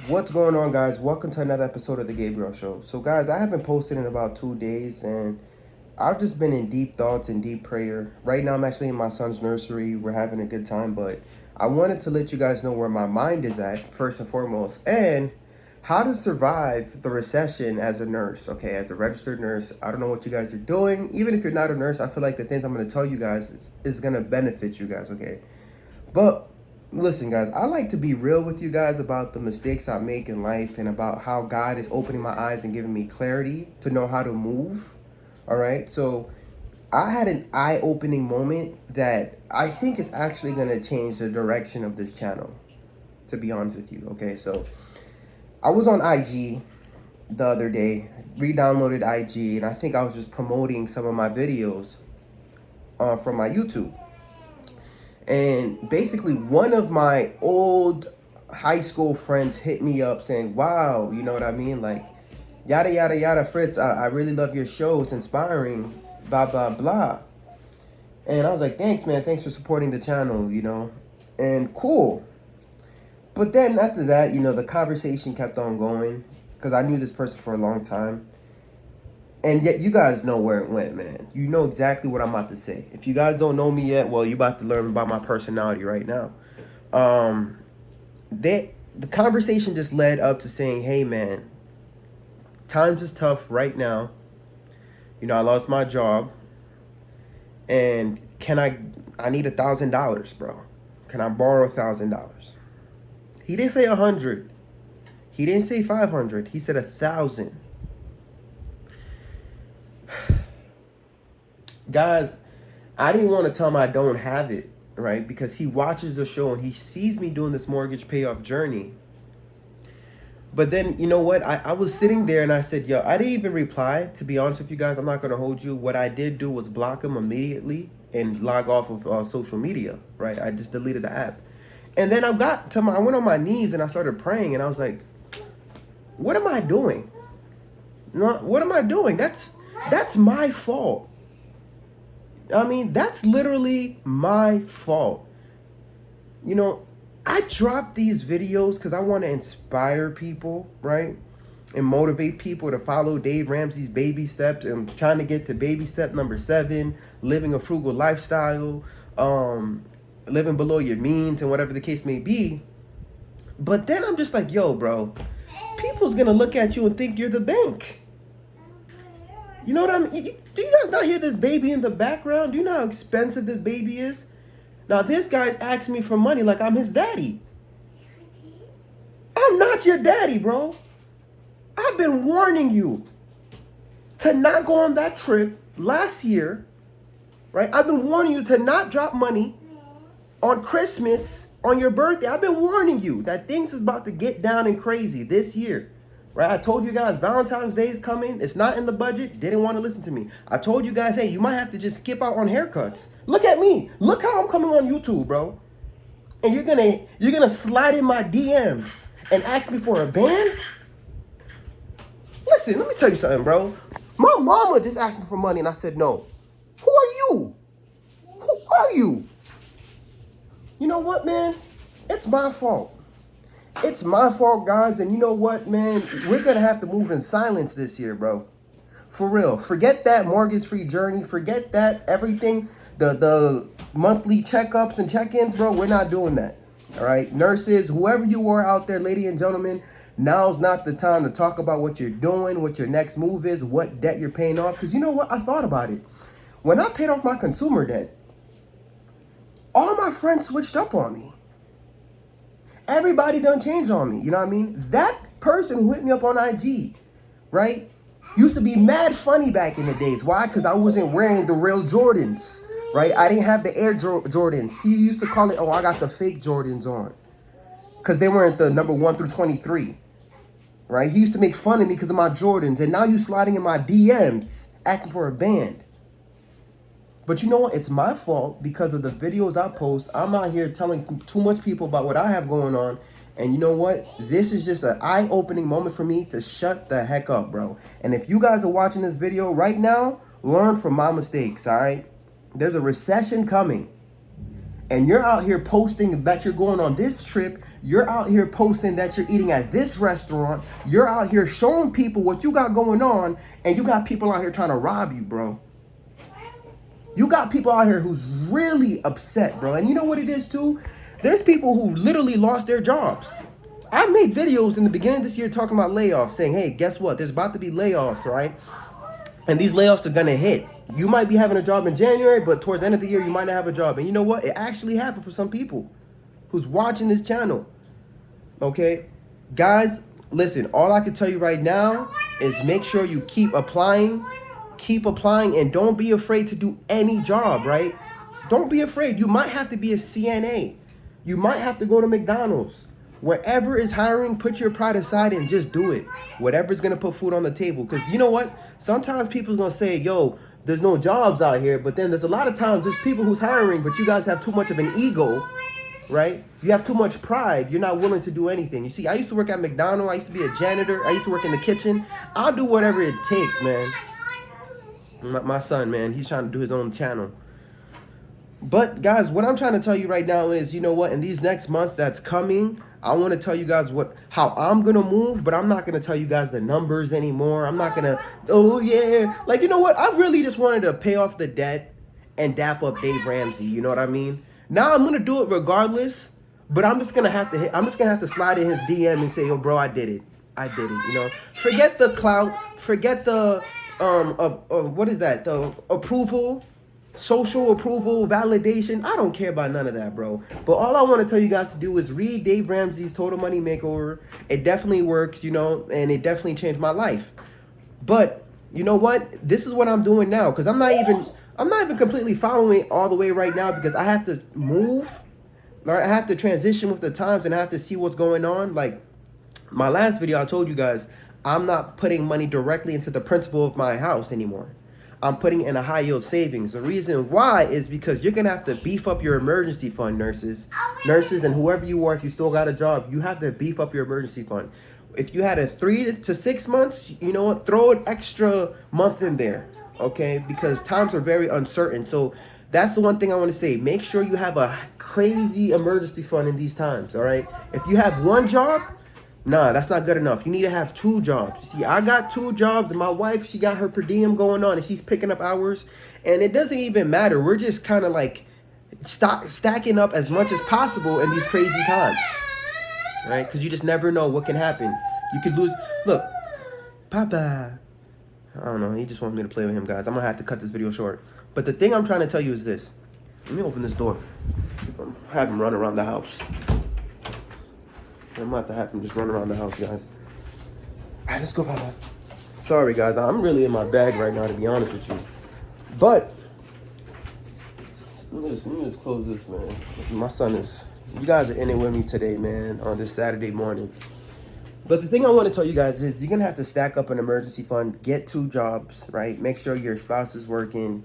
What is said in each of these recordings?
What's going on, guys? Welcome to another episode of the Gabriel Show. So, guys, I haven't posted in about 2 days, and I've just been in deep thoughts and deep prayer. Right now, I'm actually in my son's nursery. We're having a good time, but I wanted to let you guys know where my mind is at, first and foremost, and how to survive the recession as a nurse, okay? As a registered nurse, I don't know what you guys are doing. Even if you're not a nurse, I feel like the things I'm going to tell you guys is going to benefit you guys, okay? But listen, guys, I like to be real with you guys about the mistakes I make in life and about how God is opening my eyes and giving me clarity to know how to move. All right. So I had an eye-opening moment that I think is actually going to change the direction of this channel, to be honest with you. Okay. So I was on IG the other day, re-downloaded IG, and I think I was just promoting some of my videos from my YouTube. And basically, one of my old high school friends hit me up saying, wow, you know what I mean? Like, yada, yada, yada, Fritz, I really love your show. It's inspiring, blah, blah, blah. And I was like, thanks, man. Thanks for supporting the channel, you know? And cool. But then after that, you know, the conversation kept on going because I knew this person for a long time. And yet you guys know where it went, man. You know exactly what I'm about to say. If you guys don't know me yet, well, you're about to learn about my personality right now. The conversation just led up to saying, hey, man, times is tough right now. You know, I lost my job. And I need $1,000, bro. Can I borrow $1,000? He didn't say 100. He didn't say 500. He said 1,000. Guys, I didn't want to tell him I don't have it, right? Because he watches the show and he sees me doing this mortgage payoff journey. But then, you know what? I was sitting there and I said, yo, I didn't even reply. To be honest with you guys, I'm not going to hold you. What I did do was block him immediately and log off of social media, right? I just deleted the app. And then I went on my knees and I started praying and I was like, what am I doing? No, what am I doing? That's my fault. I mean, that's literally my fault. You know, I dropped these videos because I want to inspire people, right? And motivate people to follow Dave Ramsey's baby steps and trying to get to baby step number 7, living a frugal lifestyle, living below your means and whatever the case may be. But then I'm just like, yo, bro, people's going to look at you and think you're the bank. You know what I mean? Do you guys not hear this baby in the background? Do you know how expensive this baby is? Now, this guy's asking me for money like I'm his daddy. I'm not your daddy, bro. I've been warning you to not go on that trip last year, right? I've been warning you to not drop money on Christmas, on your birthday. I've been warning you that things is about to get down and crazy this year. Right? I told you guys Valentine's Day is coming. It's not in the budget. Didn't want to listen to me. I told you guys, hey, you might have to just skip out on haircuts. Look at me. Look how I'm coming on YouTube, bro. And you're gonna slide in my DMs and ask me for a band? Listen, let me tell you something, bro. My mama just asked me for money and I said no. Who are you? Who are you? You know what, man? It's my fault. It's my fault, guys, and you know what, man? We're going to have to move in silence this year, bro. For real. Forget that mortgage-free journey. Forget that everything, the monthly checkups and check-ins, bro. We're not doing that, all right? Nurses, whoever you are out there, ladies and gentlemen, now's not the time to talk about what you're doing, what your next move is, what debt you're paying off, because you know what? I thought about it. When I paid off my consumer debt, all my friends switched up on me. Everybody done changed on me, you know what I mean? That person who hit me up on IG, right, used to be mad funny back in the days. Why? Because I wasn't wearing the real Jordans, right? I didn't have the Air Jordans. He used to call it, oh, I got the fake Jordans on. Because they weren't the number 1 through 23, right? He used to make fun of me because of my Jordans. And now you sliding in my DMs asking for a band. But you know what? It's my fault because of the videos I post. I'm out here telling too much people about what I have going on. And you know what? This is just an eye-opening moment for me to shut the heck up, bro. And if you guys are watching this video right now, learn from my mistakes, all right? There's a recession coming. And you're out here posting that you're going on this trip You're out here posting that you're eating at this restaurant. You're out here showing people what you got going on, and you got people out here trying to rob you, bro. You got people out here who's really upset, bro. And you know what it is too? There's people who literally lost their jobs. I made videos in the beginning of this year talking about layoffs, saying, hey, guess what? There's about to be layoffs, right? And these layoffs are gonna hit. You might be having a job in January, but towards the end of the year, you might not have a job. And you know what? It actually happened for some people who's watching this channel. Okay? Guys, listen, all I can tell you right now is make sure you keep applying, and don't be afraid to do any job, right? Don't be afraid. You might have to be a CNA. You might have to go to McDonald's. Wherever is hiring, put your pride aside and just do it. Whatever's going to put food on the table. Because you know what? Sometimes people's going to say, yo, there's no jobs out here. But then there's a lot of times there's people who's hiring, but you guys have too much of an ego, right? You have too much pride. You're not willing to do anything. You see, I used to work at McDonald's. I used to be a janitor. I used to work in the kitchen. I'll do whatever it takes, man. My son, man, he's trying to do his own channel. But guys, what I'm trying to tell you right now is, you know what, in these next months that's coming, I want to tell you guys how I'm going to move, but I'm not going to tell you guys the numbers anymore. I'm not going to, oh yeah. Like, you know what? I really just wanted to pay off the debt and dap up Dave Ramsey. You know what I mean? Now I'm going to do it regardless, but I'm just going to have to slide in his DM and say, yo, bro, I did it. You know, forget the clout, forget the, what is that? The approval. Social approval, validation. I don't care about none of that, bro. But all I want to tell you guys to do is read Dave Ramsey's Total Money Makeover. It definitely works, you know, and it definitely changed my life. But you know what? This is what I'm doing now, because I'm not even completely following it all the way right now, because I have to move. Right? I have to transition with the times, and I have to see what's going on. Like my last video, I told you guys, I'm not putting money directly into the principal of my house anymore. I'm putting in a high yield savings. The reason why is because you're going to have to beef up your emergency fund, nurses, and whoever you are. If you still got a job, you have to beef up your emergency fund. If you had a 3 to 6 months, you know what, throw an extra month in there. Okay. Because times are very uncertain. So that's the one thing I want to say. Make sure you have a crazy emergency fund in these times. All right. If you have one job, nah, that's not good enough. You need to have 2 jobs. See, I got 2 jobs, and my wife, she got her per diem going on, and she's picking up hours. And it doesn't even matter. We're just kind of like stacking up as much as possible in these crazy times, right? Because you just never know what can happen. You could lose. Look, Papa. I don't know. He just wants me to play with him, guys. I'm going to have to cut this video short. But the thing I'm trying to tell you is this. Let me open this door. Have him run around the house. I'm about to have him just run around the house, guys. All right, let's go, Papa. Sorry, guys. I'm really in my bag right now, to be honest with you. But, let me just close this, man. My son is, you guys are in it with me today, man, on this Saturday morning. But the thing I want to tell you guys is you're going to have to stack up an emergency fund, get 2 jobs, right? Make sure your spouse is working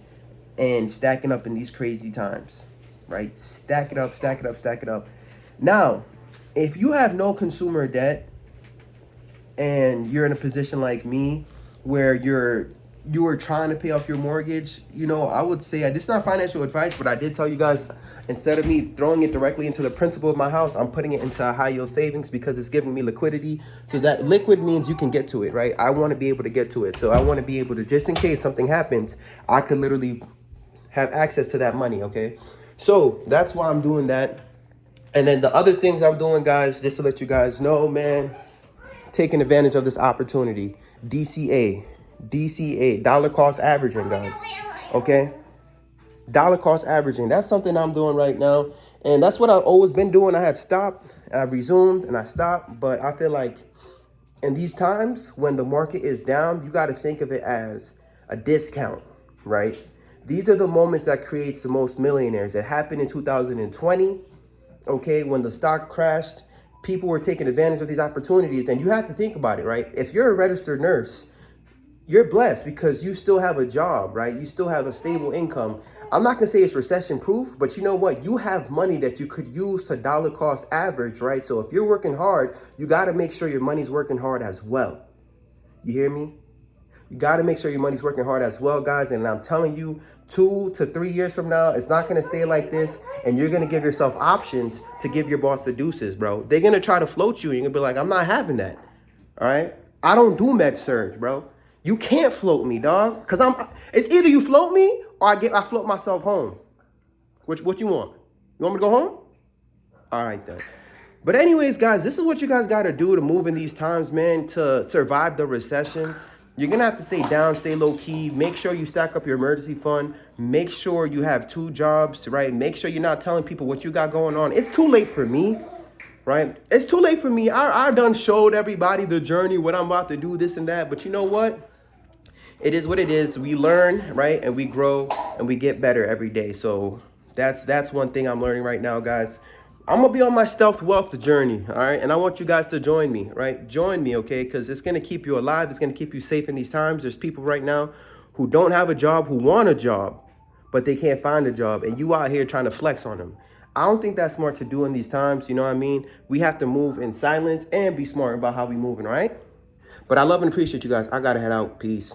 and stacking up in these crazy times, right? Stack it up, stack it up, stack it up. Now, if you have no consumer debt and you're in a position like me where you are trying to pay off your mortgage, you know, I would say, this is not financial advice, but I did tell you guys, instead of me throwing it directly into the principal of my house, I'm putting it into a high yield savings because it's giving me liquidity. So that liquid means you can get to it, right? I want to be able to get to it. So I want to be able to, just in case something happens, I could literally have access to that money, okay? So that's why I'm doing that. And then the other things I'm doing, guys, just to let you guys know, man, taking advantage of this opportunity. DCA, dollar cost averaging, guys. Okay? Dollar cost averaging. That's something I'm doing right now. And that's what I've always been doing. I had stopped, and I've resumed, and I stopped. But I feel like in these times when the market is down, you got to think of it as a discount, right? These are the moments that creates the most millionaires. It happened in 2020. Okay, when the stock crashed, people were taking advantage of these opportunities. And you have to think about it, right? If you're a registered nurse, you're blessed because you still have a job, right? You still have a stable income. I'm not going to say it's recession proof, but you know what? You have money that you could use to dollar cost average, right? So if you're working hard, you got to make sure your money's working hard as well. You hear me? You got to make sure your money's working hard as well, guys. And I'm telling you, 2 to 3 years from now, it's not going to stay like this. And you're going to give yourself options to give your boss the deuces, bro. They're going to try to float you. And you're going to be like, I'm not having that. All right? I don't do med surge, bro. You can't float me, dog. Because it's either you float me or I float myself home. What you want? You want me to go home? All right, then. But anyways, guys, this is what you guys got to do to move in these times, man, to survive the recession. You're going to have to stay down, stay low key. Make sure you stack up your emergency fund. Make sure you have 2 jobs, right? Make sure you're not telling people what you got going on. It's too late for me, right? It's too late for me. I done showed everybody the journey, what I'm about to do, this and that. But you know what? It is what it is. We learn, right? And we grow and we get better every day. So that's one thing I'm learning right now, guys. I'm going to be on my stealth wealth journey, all right? And I want you guys to join me, right? Join me, okay? Because it's going to keep you alive. It's going to keep you safe in these times. There's people right now who don't have a job, who want a job, but they can't find a job. And you out here trying to flex on them. I don't think that's smart to do in these times. You know what I mean? We have to move in silence and be smart about how we moving, all right? But I love and appreciate you guys. I got to head out. Peace.